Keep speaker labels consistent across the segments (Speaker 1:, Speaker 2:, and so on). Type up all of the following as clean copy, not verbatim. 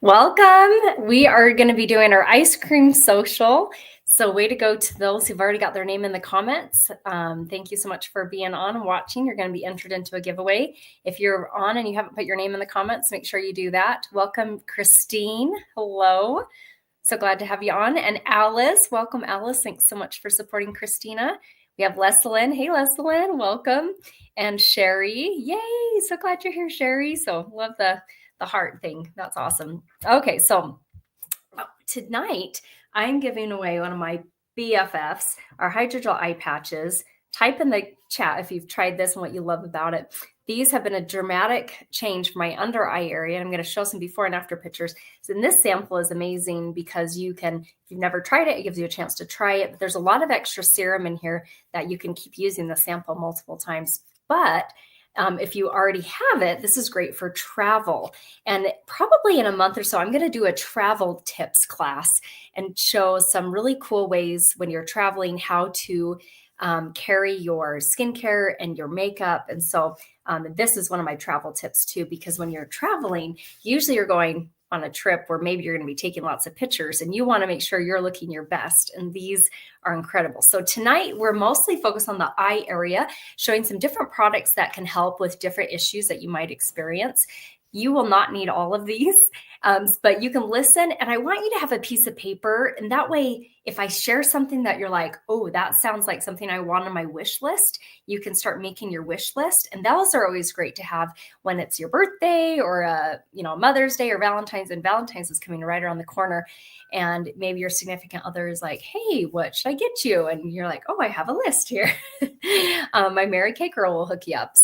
Speaker 1: Welcome. We are going to be doing our ice cream social. So way to go to those who've already got their name in the comments. Thank you so much for being on and watching. You're going to be entered into a giveaway. If you're on and you haven't put your name in the comments, make sure you do that. Welcome, Christine. Hello. So glad to have you on. And Alice, welcome, Alice. Thanks so much for supporting Christina. We have Leslyn. Hey, Leslyn, welcome. And Sherry. Yay. So glad you're here, Sherry. So love the heart thing. That's awesome. Okay, so tonight I'm giving away one of my BFFs, our hydrogel eye patches. Type in the chat if you've tried this and what you love about it. These have been a dramatic change for my under eye area. And I'm going to show some before and after pictures. So this sample is amazing because you can, if you've never tried it, it gives you a chance to try it. But there's a lot of extra serum in here that you can keep using the sample multiple times. But if you already have it, this is great for travel. And probably in a month or so, I'm going to do a travel tips class and show some really cool ways when you're traveling how to carry your skincare and your makeup. And so this is one of my travel tips too, because when you're traveling, usually you're going on a trip where maybe you're going to be taking lots of pictures and you want to make sure you're looking your best. And these are incredible. So tonight we're mostly focused on the eye area, showing some different products that can help with different issues that you might experience. You will not need all of these, but you can listen. And I want you to have a piece of paper. And that way, if I share something that you're like, oh, that sounds like something I want on my wish list, you can start making your wish list. And those are always great to have when it's your birthday or Mother's Day or Valentine's. And Valentine's is coming right around the corner. And maybe your significant other is like, hey, what should I get you? And you're like, oh, I have a list here. My Mary Kay girl will hook you up.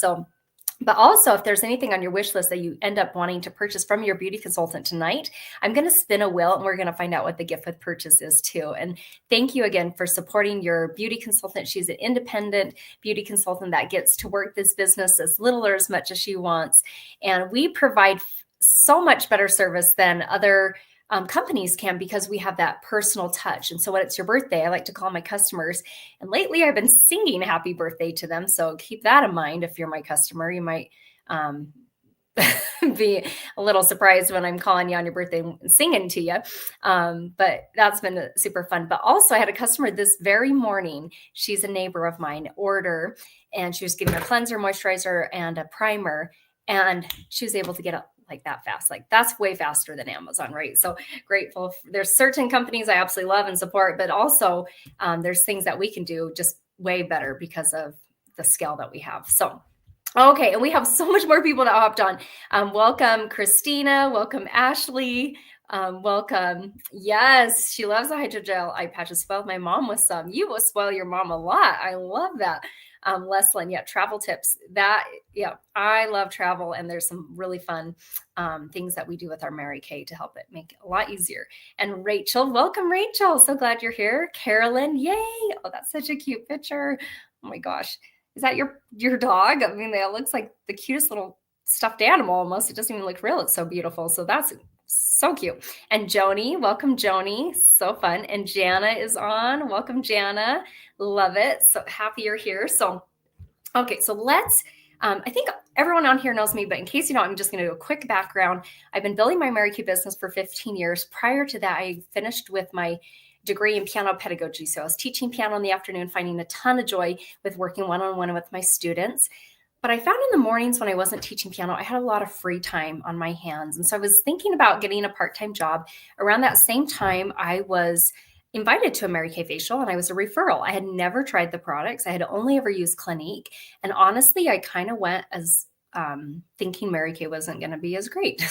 Speaker 1: But also, if there's anything on your wish list that you end up wanting to purchase from your beauty consultant tonight, I'm going to spin a wheel and we're going to find out what the gift with purchase is too. And thank you again for supporting your beauty consultant. She's an independent beauty consultant that gets to work this business as little or as much as she wants. And we provide so much better service than other companies can because we have that personal touch. And so when it's your birthday, I like to call my customers. And lately I've been singing happy birthday to them. So keep that in mind. If you're my customer, you might be a little surprised when I'm calling you on your birthday and singing to you. But that's been super fun. But also I had a customer this very morning. She's a neighbor of mine, order, and she was getting a cleanser, moisturizer, and a primer. And she was able to get like that fast. Like that's way faster than Amazon, right? So grateful. There's certain companies I absolutely love and support, but also there's things that we can do just way better because of the scale that we have. So, okay. And we have so much more people that hopped on. Welcome, Christina. Welcome, Ashley. Welcome. Yes, she loves the hydrogel eye patches. Spoiled my mom with some. You will spoil your mom a lot. I love that. Leslyn, travel tips. I love travel, and there's some really fun things that we do with our Mary Kay to help it make it a lot easier. And Rachel, welcome, Rachel. So glad you're here. Carolyn, yay. Oh, that's such a cute picture. Oh my gosh. Is that your dog? I mean, it looks like the cutest little stuffed animal almost. It doesn't even look real. It's so beautiful. So that's so cute. And Joni, welcome, Joni. So fun. And Jana is on. Welcome, Jana. Love it. So happy you're here. So, okay, so let's, I think everyone on here knows me, but in case you don't, I'm just going to do a quick background. I've been building my Mary Kay business for 15 years. Prior to that, I finished with my degree in piano pedagogy. So I was teaching piano in the afternoon, finding a ton of joy with working one-on-one with my students. But I found in the mornings when I wasn't teaching piano, I had a lot of free time on my hands. And so I was thinking about getting a part-time job. Around that same time, I was invited to a Mary Kay facial, and I was a referral. I had never tried the products. I had only ever used Clinique. And honestly, I kind of went as thinking Mary Kay wasn't going to be as great.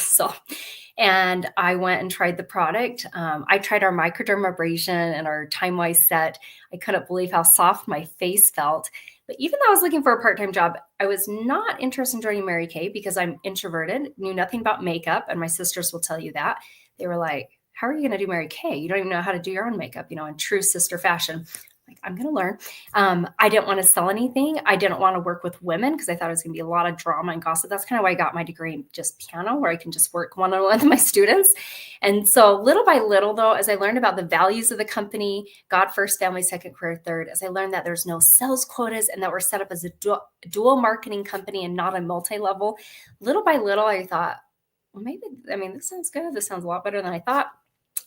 Speaker 1: And I went and tried the product. I tried our microdermabrasion and our time-wise set. I couldn't believe how soft my face felt. But even though I was looking for a part-time job, I was not interested in joining Mary Kay because I'm introverted, knew nothing about makeup. And my sisters will tell you that. They were like, how are you going to do Mary Kay? You don't even know how to do your own makeup, in true sister fashion. Like, I'm going to learn. I didn't want to sell anything. I didn't want to work with women because I thought it was going to be a lot of drama and gossip. That's kind of why I got my degree in just piano, where I can just work one-on-one with my students. And so little by little, though, as I learned about the values of the company, God first, family second, career third, as I learned that there's no sales quotas and that we're set up as a dual marketing company and not a multi-level, little by little, I thought, well, maybe, I mean, this sounds good. This sounds a lot better than I thought.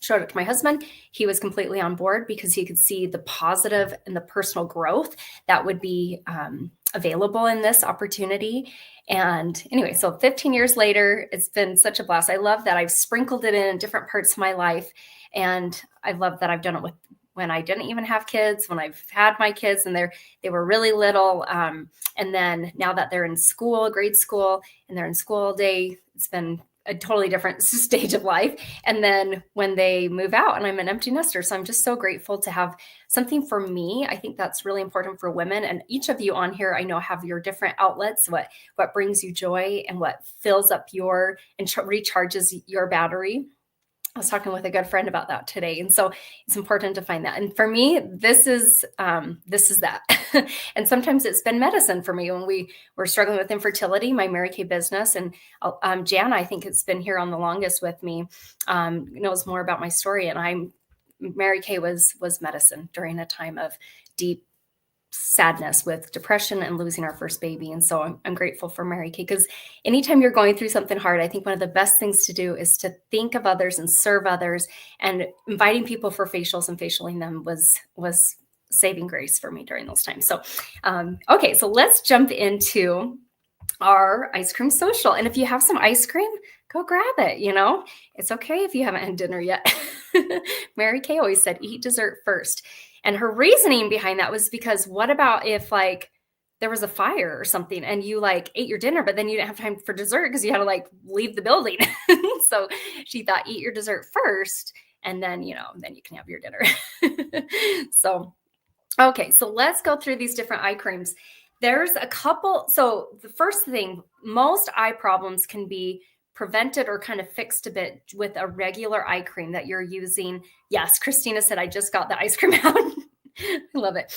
Speaker 1: Showed it to my husband. He was completely on board because he could see the positive and the personal growth that would be available in this opportunity. And anyway, so 15 years later, it's been such a blast. I love that I've sprinkled it in different parts of my life. And I love that I've done it with when I didn't even have kids, when I've had my kids and they were really little. And then now that they're in school, grade school, and they're in school all day, it's been a totally different stage of life. And then when they move out and I'm an empty nester. So I'm just so grateful to have something for me. I think that's really important for women. And each of you on here, I know, have your different outlets, what brings you joy and what fills up and recharges your battery. I was talking with a good friend about that today. And so it's important to find that. And for me, this is that. And sometimes it's been medicine for me when we were struggling with infertility, my Mary Kay business. And Jan, I think it's been here on the longest with me, knows more about my story. And Mary Kay was medicine during a time of deep sadness with depression and losing our first baby. And so I'm grateful for Mary Kay, because anytime you're going through something hard, I think one of the best things to do is to think of others and serve others, and inviting people for facials and facialing them was saving grace for me during those times. So, okay, so let's jump into our ice cream social. And if you have some ice cream, go grab it. It's okay if you haven't had dinner yet. Mary Kay always said, eat dessert first. And her reasoning behind that was because what about if there was a fire or something and you ate your dinner, but then you didn't have time for dessert because you had to leave the building. So she thought, eat your dessert first, and then you can have your dinner. So, okay, so let's go through these different eye creams. There's a couple. So the first thing, most eye problems can be prevented or kind of fixed a bit with a regular eye cream that you're using. Yes, Christina said, I just got the ice cream out. I love it.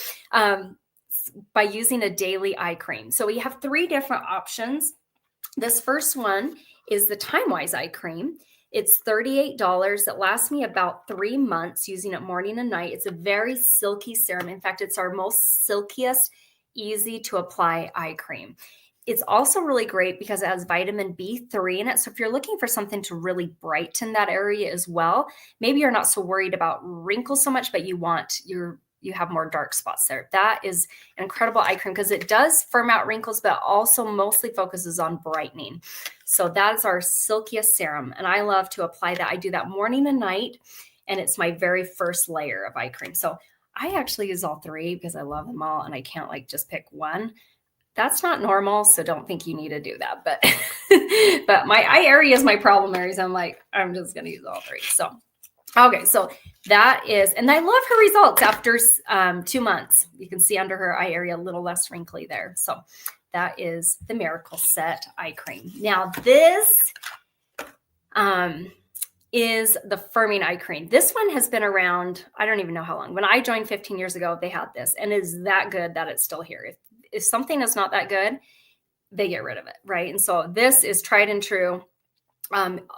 Speaker 1: By using a daily eye cream. So we have 3 different options. This first one is the Time-Wise eye cream. It's $38. It lasts me about 3 months using it morning and night. It's a very silky serum. In fact, it's our most silkiest, easy to apply eye cream. It's also really great because it has vitamin B3 in it. So if you're looking for something to really brighten that area as well, maybe you're not so worried about wrinkles so much, but you have more dark spots there. That is an incredible eye cream because it does firm out wrinkles, but also mostly focuses on brightening. So that's our silkiest serum. And I love to apply that. I do that morning and night, and it's my very first layer of eye cream. So I actually use all 3 because I love them all and I can't just pick one. That's not normal, so don't think you need to do that. But but my eye area is my problem areas. I'm just going to use all 3. So, okay, so that is, and I love her results after 2 months. You can see under her eye area a little less wrinkly there. So that is the Miracle Set eye cream. Now this is the firming eye cream. This one has been around, I don't even know how long. When I joined 15 years ago, they had this, and is that good that it's still here. If something is not that good, they get rid of it, right? And so this is tried and true,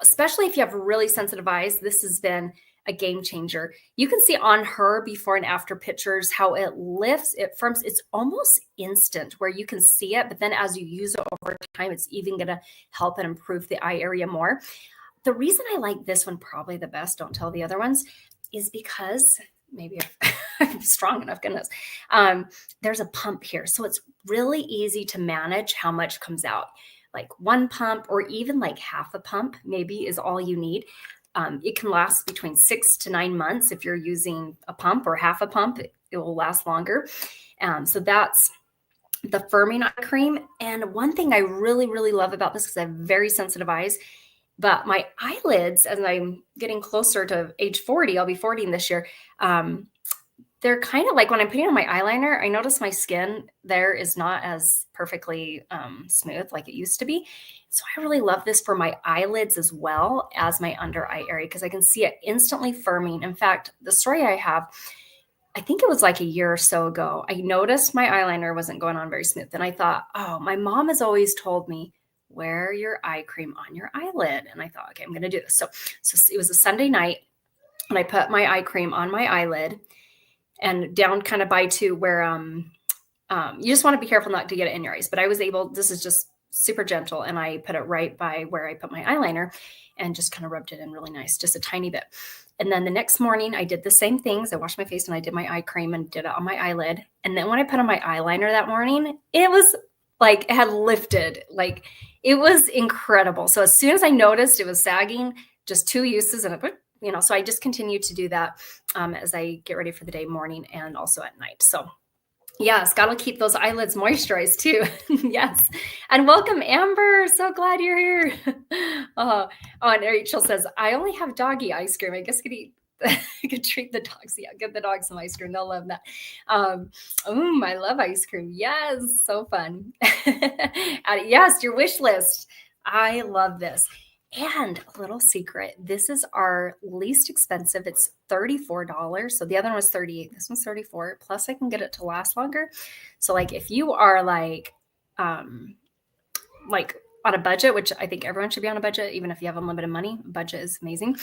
Speaker 1: especially if you have really sensitive eyes. This has been a game changer. You can see on her before and after pictures how it lifts, it firms. It's almost instant where you can see it, but then as you use it over time, it's even going to help and improve the eye area more. The reason I like this one probably the best, don't tell the other ones, is because maybe I'm strong enough, goodness. There's a pump here. So it's really easy to manage how much comes out. 1 pump or even half a pump maybe is all you need. It can last between 6 to 9 months. If you're using a pump or half a pump, it will last longer. So that's the firming eye cream. And one thing I really, really love about this, because I have very sensitive eyes, but my eyelids, as I'm getting closer to age 40, I'll be 40 this year, they're kind of when I'm putting on my eyeliner, I notice my skin there is not as perfectly smooth like it used to be. So I really love this for my eyelids as well as my under eye area, because I can see it instantly firming. In fact, the story I have, I think it was a year or so ago, I noticed my eyeliner wasn't going on very smooth. And I thought, oh, my mom has always told me, wear your eye cream on your eyelid. And I thought, okay, I'm going to do this. So it was a Sunday night, and I put my eye cream on my eyelid and down kind of to where you just want to be careful not to get it in your eyes. But I was able, this is just super gentle, and I put it right by where I put my eyeliner and just kind of rubbed it in really nice, just a tiny bit. And then the next morning I did the same things. I washed my face and I did my eye cream and did it on my eyelid. And then when I put on my eyeliner that morning, it was like it had lifted. Like it was incredible. So as soon as I noticed it was sagging, just 2 uses and it, so I just continued to do that as I get ready for the day, morning and also at night. So yes, got to keep those eyelids moisturized too. Yes. And welcome, Amber. So glad you're here. Oh, and Rachel says, I only have doggy ice cream. I guess I could treat the dogs. Yeah, give the dogs some ice cream. They'll love that. I love ice cream. Yes, so fun. Yes, your wish list. I love this. And a little secret, this is our least expensive. It's $34. So the other one was $38. This one's $34. Plus I can get it to last longer. So like if you are like on a budget, which I think everyone should be on a budget, even if you have unlimited money, budget is amazing.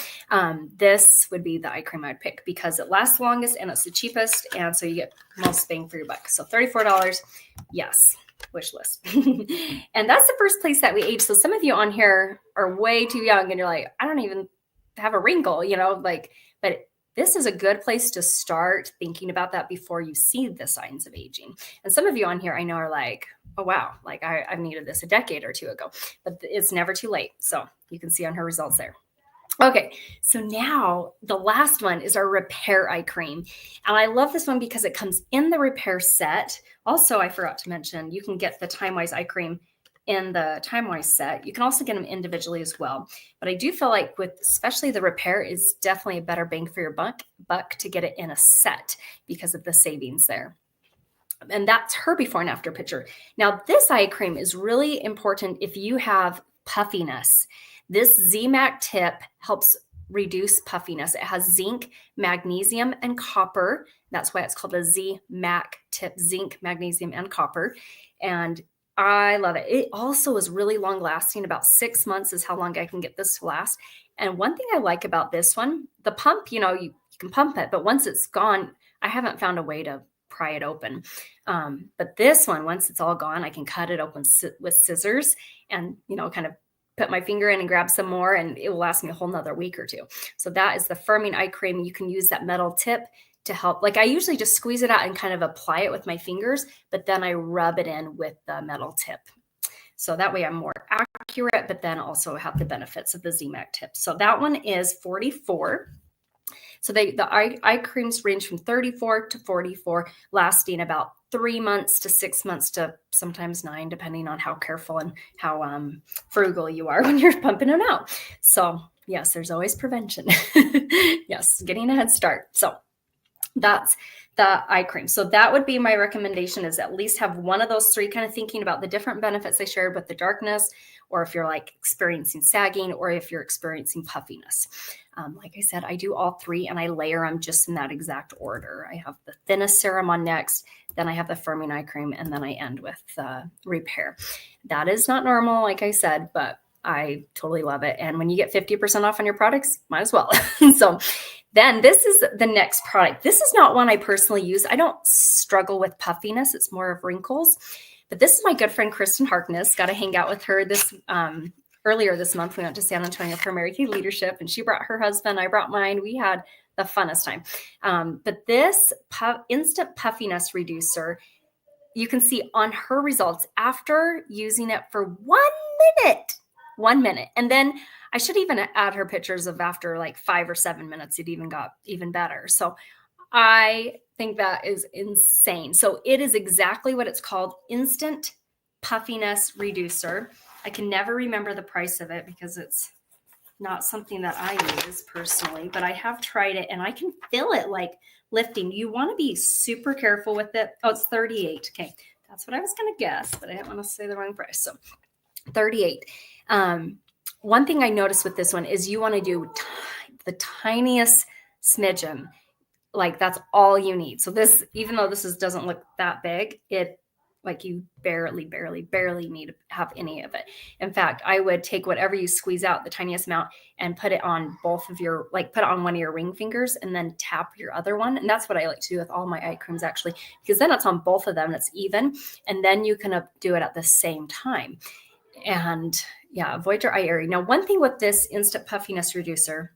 Speaker 1: This would be the eye cream I'd pick because it lasts longest and it's the cheapest. And so you get most bang for your buck. So $34. Yes. Wish list. And that's the first place that we age. So some of you on here are way too young and you're like, I don't even have a wrinkle, but this is a good place to start thinking about that before you see the signs of aging. And some of you on here I know are like, oh, wow, like I've needed this a decade or two ago, but it's never too late. So you can see on her results there. Okay, so now the last one is our repair eye cream. And I love this one because it comes in the repair set. Also, I forgot to mention, you can get the Time Wise eye cream in the Time Wise set. You can also get them individually as well. But I do feel like especially the repair is definitely a better bang for your buck to get it in a set because of the savings there. And that's her before and after picture. Now, this eye cream is really important if you have puffiness. This Z-Mac tip helps reduce puffiness. It has zinc, magnesium, and copper. That's why it's called a Z-Mac tip, zinc, magnesium, and copper. And I love it. It also is really long lasting. About 6 months is how long I can get this to last. And one thing I like about this one, the pump, you can pump it, but once it's gone, I haven't found a way to pry it open. But this one, once it's all gone, I can cut it open with scissors and, kind of put my finger in and grab some more, and it will last me a whole nother week or two. So that is the firming eye cream. You can use that metal tip to help. Like I usually just squeeze it out and kind of apply it with my fingers, but then I rub it in with the metal tip. So that way I'm more accurate, but then also have the benefits of the Z-Mac tip. So that one is $44. So the eye creams range from $34 to $44, lasting about 3 months to 6 months to sometimes 9, depending on how careful and how frugal you are when you're pumping them out. So yes, there's always prevention. Yes, getting a head start. So that's the eye cream. So that would be my recommendation, is at least have one of those three, kind of thinking about the different benefits I shared with the darkness, or if you're like experiencing sagging, or if you're experiencing puffiness. Like I said, I do all three and I layer them just in that exact order. I have the thinnest serum on next, then I have the firming eye cream, and then I end with repair. That is not normal, like I said, but I totally love it. And when you get 50% off on your products, might as well. So then this is the next product. This is not one I personally use. I don't struggle with puffiness. It's more of wrinkles. But this is my good friend, Kristen Harkness. Got to hang out with her earlier this month. We went to San Antonio for Mary Kay Leadership, and she brought her husband. I brought mine. We had the funnest time. But this instant puffiness reducer, you can see on her results after using it for 1 minute. 1 minute. And then I should even add her pictures of after like 5 or 7 minutes, it even got even better. So I think that is insane. So it is exactly what it's called, instant puffiness reducer. I can never remember the price of it because it's not something that I use personally, but I have tried it and I can feel it like lifting. You want to be super careful with it. Oh, it's 38. Okay. That's what I was going to guess, but I didn't want to say the wrong price. So 38. One thing I noticed with this one is you want to do the tiniest smidgen. Like that's all you need. So this, even though this doesn't look that big, it like you barely need to have any of it. In fact, I would take whatever you squeeze out, the tiniest amount, and put it on both of your, like put it on one of your ring fingers and then tap your other one. And that's what I like to do with all my eye creams actually, because then it's on both of them and it's even. And then you can do it at the same time. And yeah, avoid your eye area. Now, one thing with this instant puffiness reducer,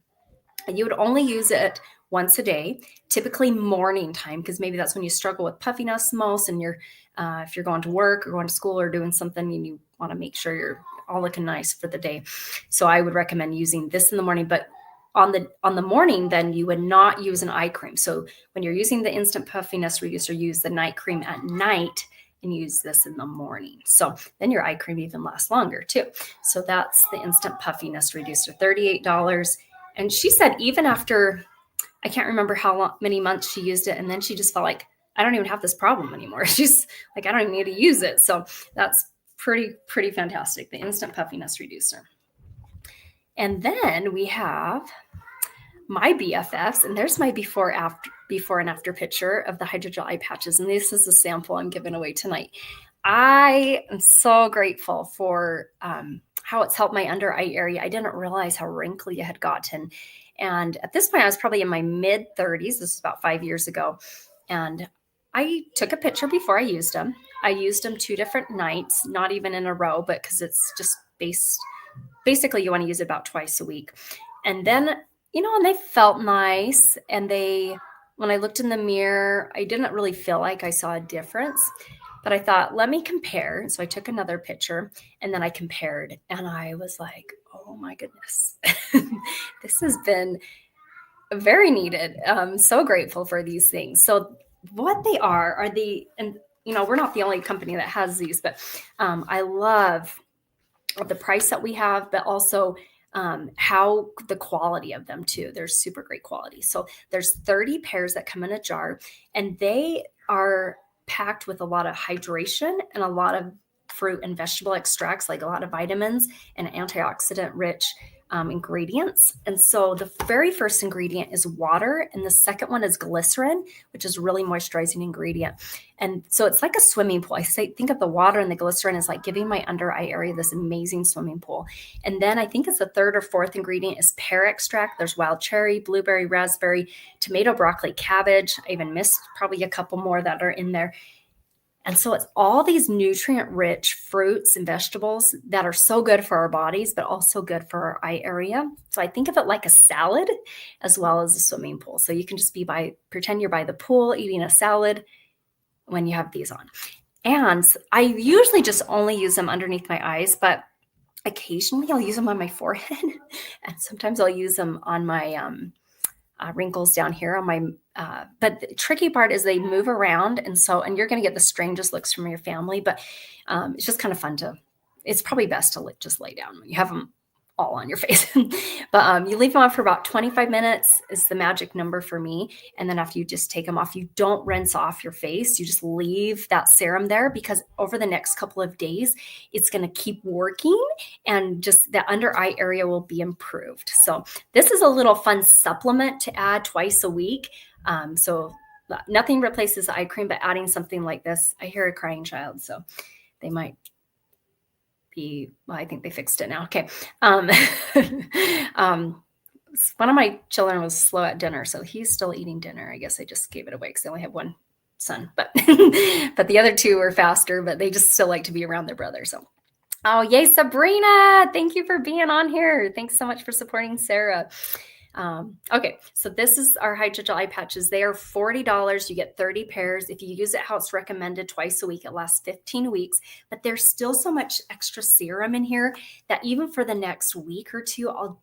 Speaker 1: you would only use it once a day, typically morning time, because maybe that's when you struggle with puffiness most, and you're if you're going to work or going to school or doing something, and you want to make sure you're all looking nice for the day. So I would recommend using this in the morning, but on the morning, then you would not use an eye cream. So when you're using the instant puffiness reducer, use the night cream at night and use this in the morning. So then your eye cream even lasts longer too. So that's the instant puffiness reducer, $38. And she said even after, I can't remember many months she used it, and then she just felt like, I don't even have this problem anymore. She's like, I don't even need to use it. So that's pretty fantastic, the instant puffiness reducer. And then we have my BFFs, and there's my before and after picture of the hydrogel eye patches. And this is a sample I'm giving away tonight. I am so grateful for how it's helped my under eye area. I didn't realize how wrinkly it had gotten. And at this point, I was probably in my mid 30s. This is about 5 years ago. And I took a picture before I used them. I used them 2 different nights, not even in a row, but because it's just basically you want to use it about twice a week. And then, and they felt nice. And when I looked in the mirror, I didn't really feel like I saw a difference. But I thought, let me compare. So I took another picture and then I compared, and I was like, oh my goodness, this has been very needed. I'm so grateful for these things. So what they are and we're not the only company that has these, but I love the price that we have, but also how the quality of them too. They're super great quality. So there's 30 pairs that come in a jar, and they are packed with a lot of hydration and a lot of fruit and vegetable extracts, like a lot of vitamins and antioxidant rich ingredients. And so the very first ingredient is water, and the second one is glycerin, which is really moisturizing ingredient. And so it's like a swimming pool. Think of the water and the glycerin as like giving my under eye area this amazing swimming pool. And then I think it's the third or fourth ingredient is pear extract. There's wild cherry, blueberry, raspberry, tomato, broccoli, cabbage. I even missed probably a couple more that are in there. And so it's all these nutrient-rich fruits and vegetables that are so good for our bodies, but also good for our eye area. So I think of it like a salad as well as a swimming pool. So you can just pretend you're by the pool eating a salad when you have these on. And I usually just only use them underneath my eyes, but occasionally I'll use them on my forehead. And sometimes I'll use them on my wrinkles down here on my, but the tricky part is they move around. And you're going to get the strangest looks from your family, but it's just kind of fun it's probably best to just lay down when you have them all on your face. But you leave them on for about 25 minutes is the magic number for me. And then after you just take them off, you don't rinse off your face. You just leave that serum there, because over the next couple of days, it's going to keep working and just the under eye area will be improved. So this is a little fun supplement to add twice a week. So nothing replaces eye cream, but adding something like this, I hear a crying child, so they might I think they fixed it now. Okay. One of my children was slow at dinner, so he's still eating dinner. I guess I just gave it away because I only have one son, but the other 2 were faster, but they just still like to be around their brother. So, oh, yay, Sabrina. Thank you for being on here. Thanks so much for supporting Sarah. Okay, so this is our hydrogel eye patches. They are $40. You get 30 pairs. If you use it how it's recommended twice a week, it lasts 15 weeks, but there's still so much extra serum in here that even for the next week or 2,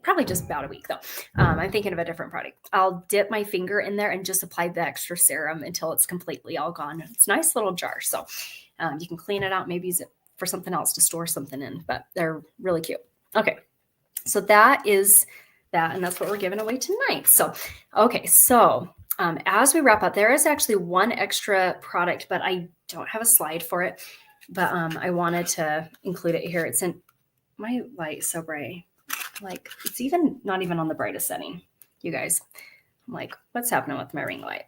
Speaker 1: probably just about a week though. I'm thinking of a different product. I'll dip my finger in there and just apply the extra serum until it's completely all gone. It's a nice little jar. So you can clean it out, maybe use it for something else to store something in, but they're really cute. Okay, so that is that, and that's what we're giving away tonight. So, okay, so as we wrap up, there is actually one extra product, but I don't have a slide for it, but I wanted to include it here. It's in my light so bright, like it's not even on the brightest setting, you guys. I'm like, what's happening with my ring light?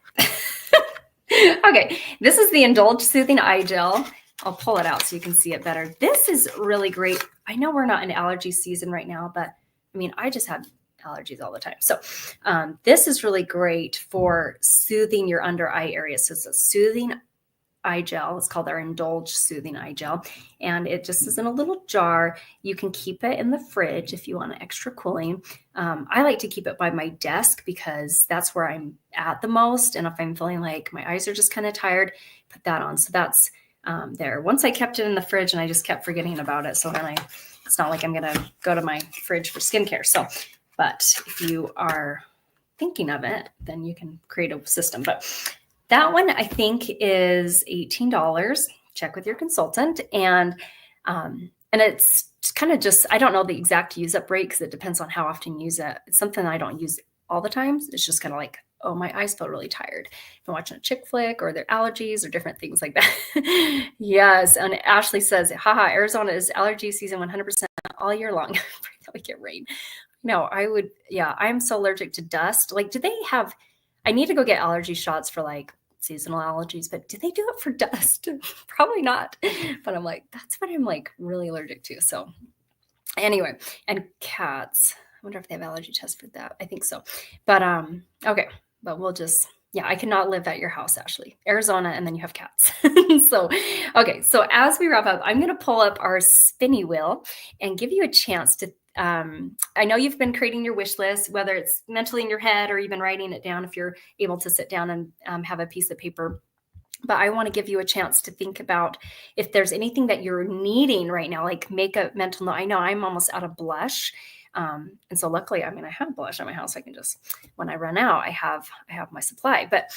Speaker 1: Okay, this is the Indulge Soothing Eye Gel. I'll pull it out so you can see it better. This is really great. I know we're not in allergy season right now, but I mean, I just have allergies all the time. So this is really great for soothing your under eye area. So it's a soothing eye gel. It's called our Indulge Soothing Eye Gel. And it just is in a little jar. You can keep it in the fridge if you want extra cooling. I like to keep it by my desk because that's where I'm at the most. And if I'm feeling like my eyes are just kind of tired, put that on. So that's there. Once I kept it in the fridge and I just kept forgetting about it. So then it's not like I'm going to go to my fridge for skincare. So, but if you are thinking of it, then you can create a system. But that one I think is $18. Check with your consultant. And it's kind of just, I don't know the exact use up rate because it depends on how often you use it. It's something I don't use all the time. It's just kind of like, oh, my eyes feel really tired. If I'm watching a chick flick or their allergies or different things like that. Yes. And Ashley says, haha, Arizona is allergy season 100% all year long. Pray that we get rain. No, I'm so allergic to dust. Like, I need to go get allergy shots for like seasonal allergies, but do they do it for dust? Probably not. But I'm like, that's what I'm like really allergic to. So anyway, and cats, I wonder if they have allergy tests for that. I think so. But okay. But we'll just, I cannot live at your house, Ashley. Arizona, and then you have cats. So, okay. So as we wrap up, I'm going to pull up our spinny wheel and give you a chance to, I know you've been creating your wish list, whether it's mentally in your head or you've been writing it down if you're able to sit down and have a piece of paper. But I want to give you a chance to think about if there's anything that you're needing right now, like make a mental note. I know I'm almost out of blush. And so luckily, I have blush at my house. I can just, when I run out, I have my supply. But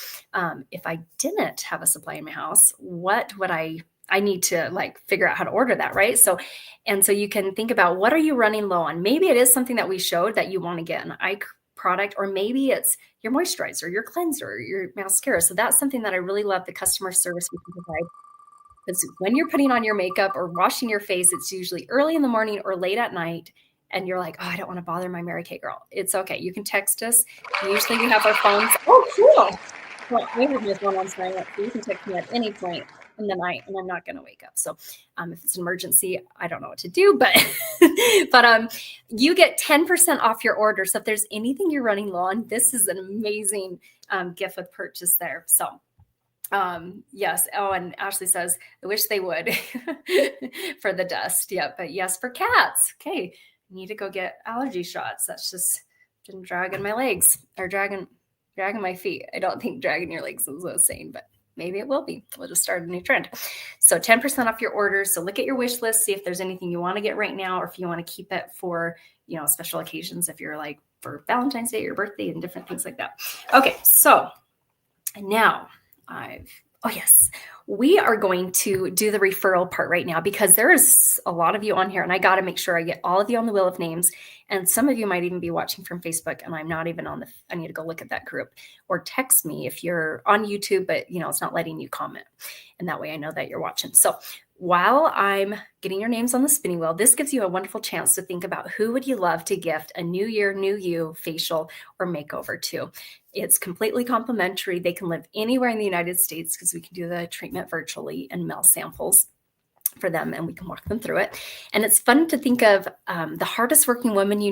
Speaker 1: if I didn't have a supply in my house, what would I need to like figure out how to order that, right? So you can think about what are you running low on? Maybe it is something that we showed that you want to get an eye product, or maybe it's your moisturizer, your cleanser, your mascara. So that's something that I really love the customer service we can provide. Because when you're putting on your makeup or washing your face, it's usually early in the morning or late at night. And you're like, oh, I don't want to bother my Mary Kay girl. It's okay. You can text us. Usually we have our phones. Oh, cool. Well, we have my phone on silent, so you can text me at any point in the night, and I'm not going to wake up. So if it's an emergency, I don't know what to do, but you get 10% off your order. So if there's anything you're running low on, this is an amazing gift with purchase there. So yes. Oh, and Ashley says, I wish they would for the dust. Yeah, but yes, for cats. Okay. Need to go get allergy shots. That's just been dragging my legs or dragging my feet. I don't think dragging your legs is what I was saying, but maybe it will be. We'll just start a new trend. So 10% off your orders. So look at your wish list, see if there's anything you want to get right now, or if you want to keep it for, special occasions, if you're like for Valentine's Day, your birthday, and different things like that. Okay. So now oh yes, we are going to do the referral part right now because there is a lot of you on here, and I got to make sure I get all of you on the wheel of names. And some of you might even be watching from Facebook, and I'm not even I need to go look at that group, or text me if you're on YouTube, but it's not letting you comment. And that way I know that you're watching. So while I'm getting your names on the spinning wheel, this gives you a wonderful chance to think about who would you love to gift a new year, new you facial or makeover to. It's completely complimentary. They can live anywhere in the United States because we can do the treatment virtually and mail samples for them, and we can walk them through it. And it's fun to think of the hardest working woman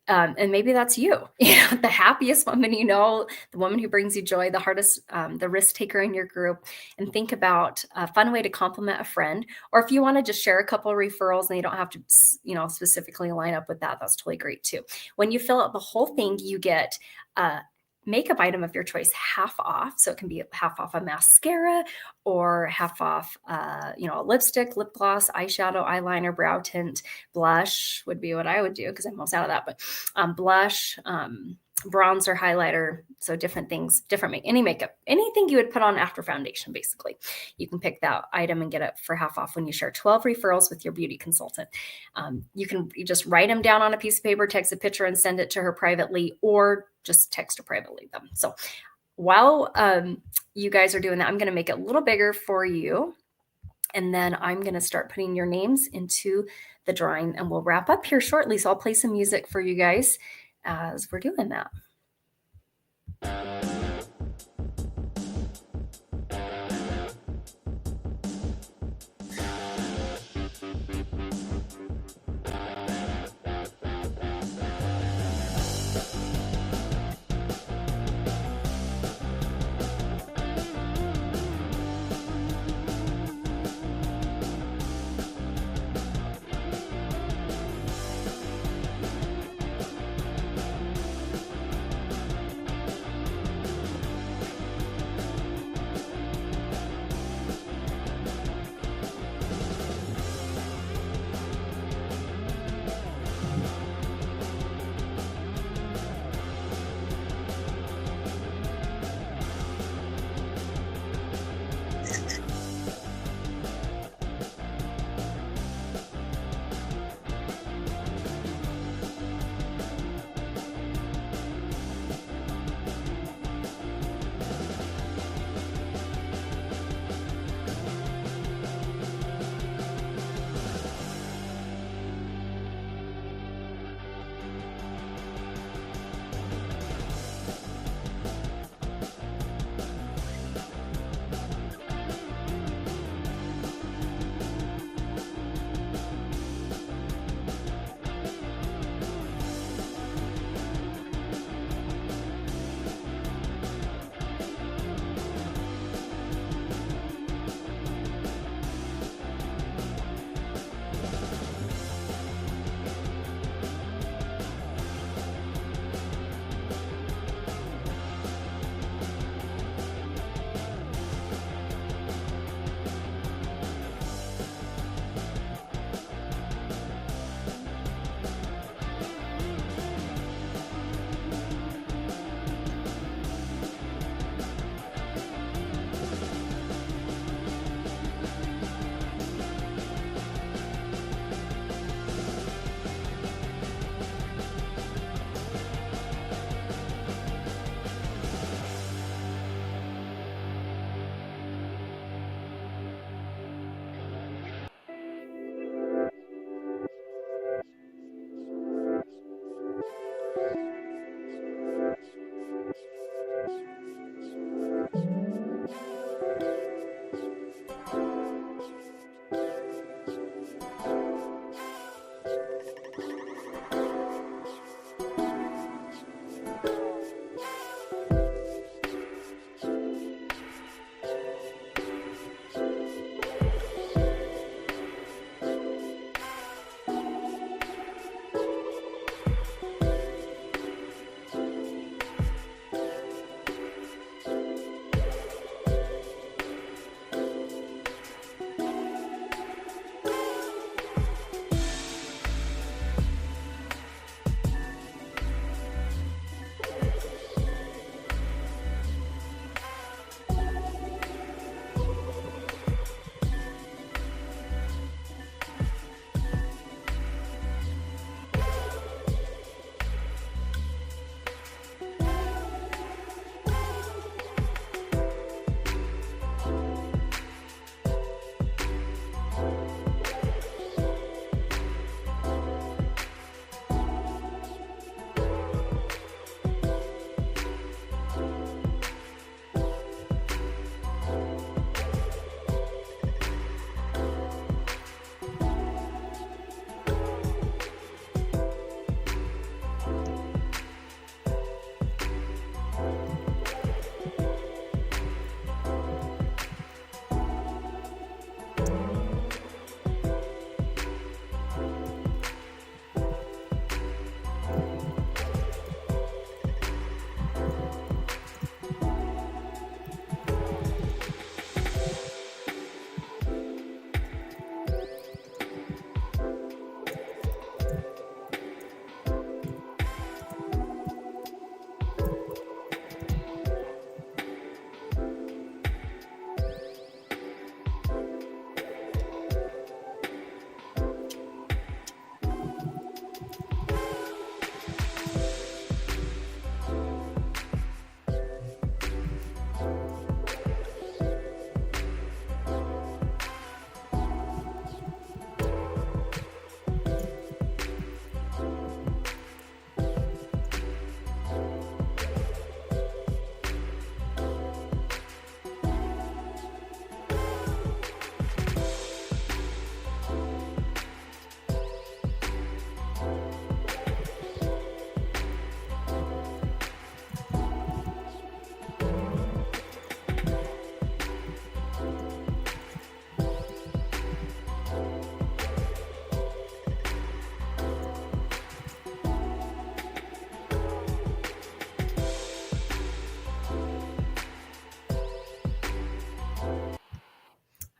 Speaker 1: and maybe that's you, the happiest woman the woman who brings you joy, the hardest, the risk taker in your group, and think about a fun way to compliment a friend. Or if you want to just share a couple of referrals and you don't have to, specifically line up with that, that's totally great too. When you fill out the whole thing, you get a makeup item of your choice half off. So it can be half off a mascara or half off, a lipstick, lip gloss, eyeshadow, eyeliner, brow tint, blush would be what I would do because I'm almost out of that. But blush, bronzer, highlighter. So different things, any makeup, anything you would put on after foundation, basically. You can pick that item and get it for half off when you share 12 referrals with your beauty consultant. You just write them down on a piece of paper, text a picture and send it to her privately, or just text her privately them. So while you guys are doing that, I'm going to make it a little bigger for you. And then I'm going to start putting your names into the drawing, and we'll wrap up here shortly. So I'll play some music for you guys as we're doing that.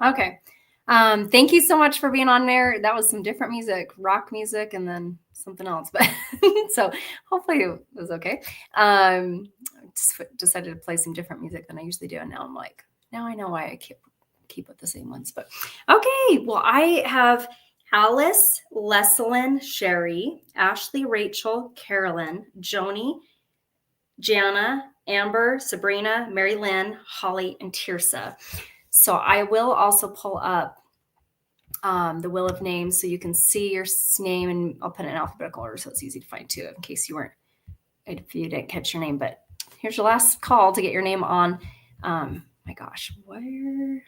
Speaker 1: Okay. Thank you so much for being on there. That was some different music, rock music, and then something else. But so hopefully it was okay. Just decided to play some different music than I usually do, and now I'm like, now I know why I keep with the same ones. But okay, well, I have Alice, Leslyn, Sherry, Ashley, Rachel, Carolyn, Joni, Jana, Amber, Sabrina, Mary Lynn, Holly, and Tirsa. So I will also pull up the wheel of names so you can see your name, and I'll put it in alphabetical order so it's easy to find too, in case if you didn't catch your name. But here's your last call to get your name on. My gosh, where?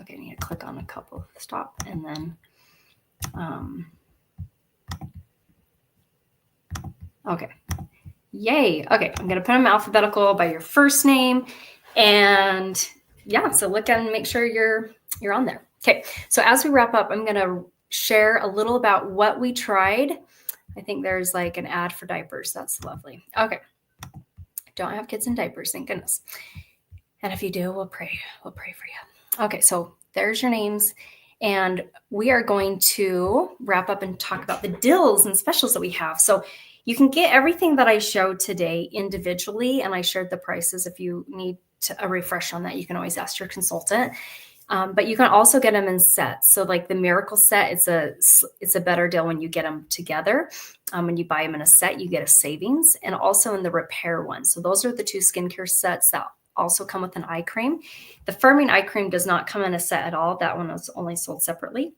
Speaker 1: Okay, I need to click on a couple. Stop, and then. Okay. Yay. Okay, I'm gonna put them alphabetical by your first name, and yeah. So look and make sure you're on there. Okay. So as we wrap up, I'm gonna share a little about what we tried. I think there's like an ad for diapers. That's lovely. Okay. Don't have kids in diapers, thank goodness. And if you do, we'll pray. We'll pray for you. Okay, so there's your names. And we are going to wrap up and talk about the deals and specials that we have. So you can get everything that I showed today individually, and I shared the prices. If you need a refresh on that, you can always ask your consultant. But you can also get them in sets. So like the Miracle set, it's a better deal when you get them together. When you buy them in a set, you get a savings, and also in the repair one. So those are the two skincare sets that also come with an eye cream. The firming eye cream does not come in a set at all. That one is only sold separately.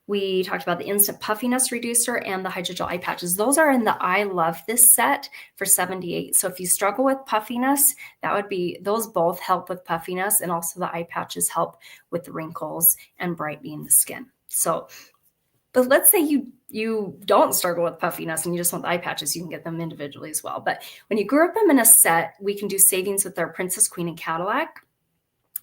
Speaker 1: We talked about the instant puffiness reducer and the hydrogel eye patches. Those are in the I Love This set for $78. So if you struggle with puffiness, those both help with puffiness, and also the eye patches help with the wrinkles and brightening the skin. So, but let's say you don't struggle with puffiness and you just want the eye patches, you can get them individually as well. But when you group them in a set, we can do savings with our Princess, Queen, and Cadillac,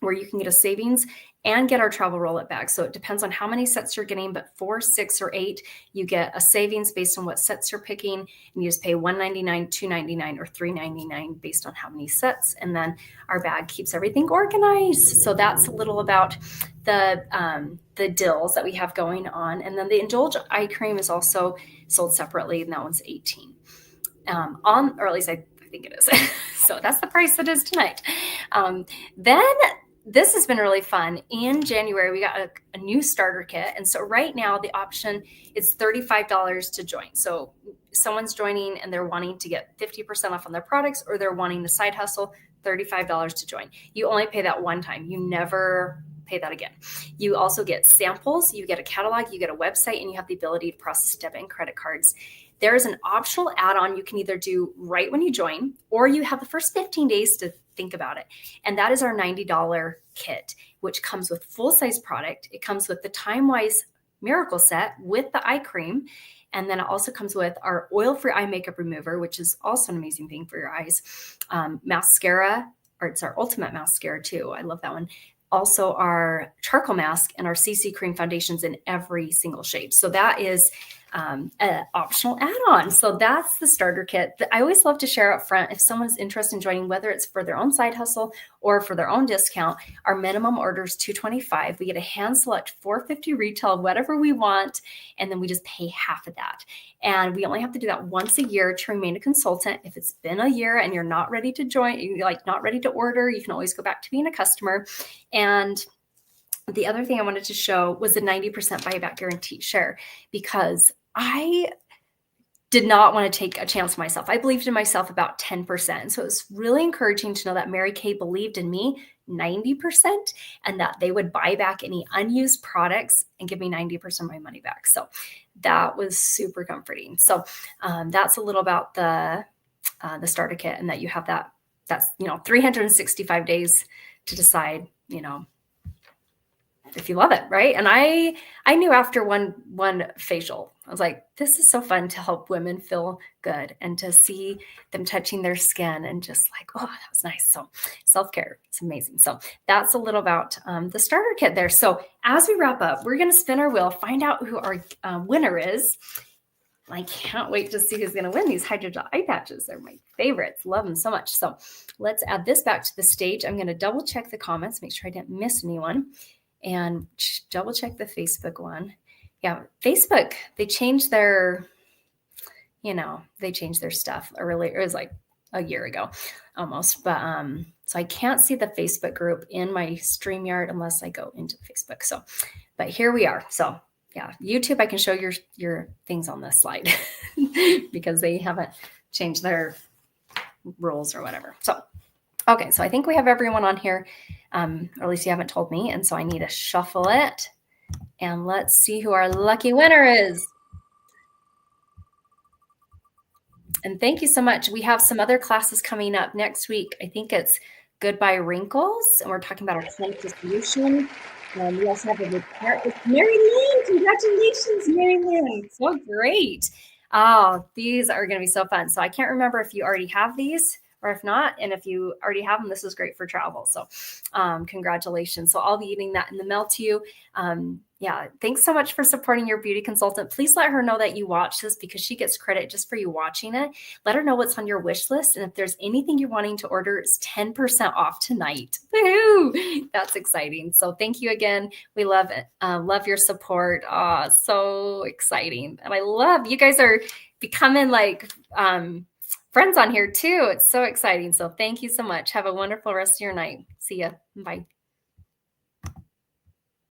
Speaker 1: where you can get a savings and get our travel roll-up bag. So it depends on how many sets you're getting, but 4, 6, or 8, you get a savings based on what sets you're picking, and you just pay $199, $299, or $399 based on how many sets, and then our bag keeps everything organized. So that's a little about the deals that we have going on. And then the Indulge eye cream is also sold separately, and that one's $18. Or at least I think it is. So that's the price it is tonight. Then this has been really fun. In January, we got a new starter kit. And so right now the option is $35 to join. So someone's joining and they're wanting to get 50% off on their products, or they're wanting the side hustle, $35 to join. You only pay that one time. You never pay that again. You also get samples, you get a catalog, you get a website, and you have the ability to process debit and credit cards. There is an optional add-on you can either do right when you join, or you have the first 15 days to think about it. And that is our $90 kit, which comes with full-size product. It comes with the Time-Wise Miracle set with the eye cream. And then it also comes with our oil-free eye makeup remover, which is also an amazing thing for your eyes. Mascara, or it's our ultimate mascara too. I love that one. Also our charcoal mask and our CC cream foundations in every single shade. So that is an optional add-on. So that's the starter kit. I always love to share up front if someone's interested in joining, whether it's for their own side hustle or for their own discount. Our minimum order is $225. We get a hand select $450 retail, whatever we want, and then we just pay half of that. And we only have to do that once a year to remain a consultant. If it's been a year and you're not ready to join, you're like not ready to order, you can always go back to being a customer. And the other thing I wanted to show was the 90% buyback guarantee share, because I did not want to take a chance myself. I believed in myself about 10%. So it was really encouraging to know that Mary Kay believed in me 90%, and that they would buy back any unused products and give me 90% of my money back. So that was super comforting. So that's a little about the starter kit, and that you have that's 365 days to decide, if you love it, right? And I knew after one facial, I was like, this is so fun to help women feel good and to see them touching their skin and just like, oh, that was nice. So self-care, it's amazing. So that's a little about the starter kit there. So as we wrap up, we're going to spin our wheel, find out who our winner is. I can't wait to see who's going to win these hydrogel eye patches. They're my favorites. Love them so much. So let's add this back to the stage. I'm going to double check the comments, make sure I didn't miss anyone, and double check the Facebook one. Yeah, Facebook, they changed their, they changed their stuff. It was like a year ago almost. But so I can't see the Facebook group in my StreamYard unless I go into Facebook. So, but here we are. So yeah, YouTube, I can show your things on this slide because they haven't changed their rules or whatever. So, okay, so I think we have everyone on here, or at least you haven't told me. And so I need to shuffle it. And let's see who our lucky winner is. And thank you so much. We have some other classes coming up next week. I think it's Goodbye Wrinkles, and we're talking about our plant distribution. We also have a repair with Mary Lynn. Congratulations, Mary Lynn. So great. Oh, these are going to be so fun. So I can't remember if you already have these or if not. And if you already have them, this is great for travel. So congratulations. So I'll be getting that in the mail to you. Yeah, thanks so much for supporting your beauty consultant. Please let her know that you watch this because she gets credit just for you watching it. Let her know what's on your wish list. And if there's anything you're wanting to order, it's 10% off tonight. Woohoo! That's exciting. So thank you again. We love it. Love your support. Oh, so exciting. And I love you guys are becoming like friends on here too. It's so exciting. So thank you so much. Have a wonderful rest of your night. See ya. Bye.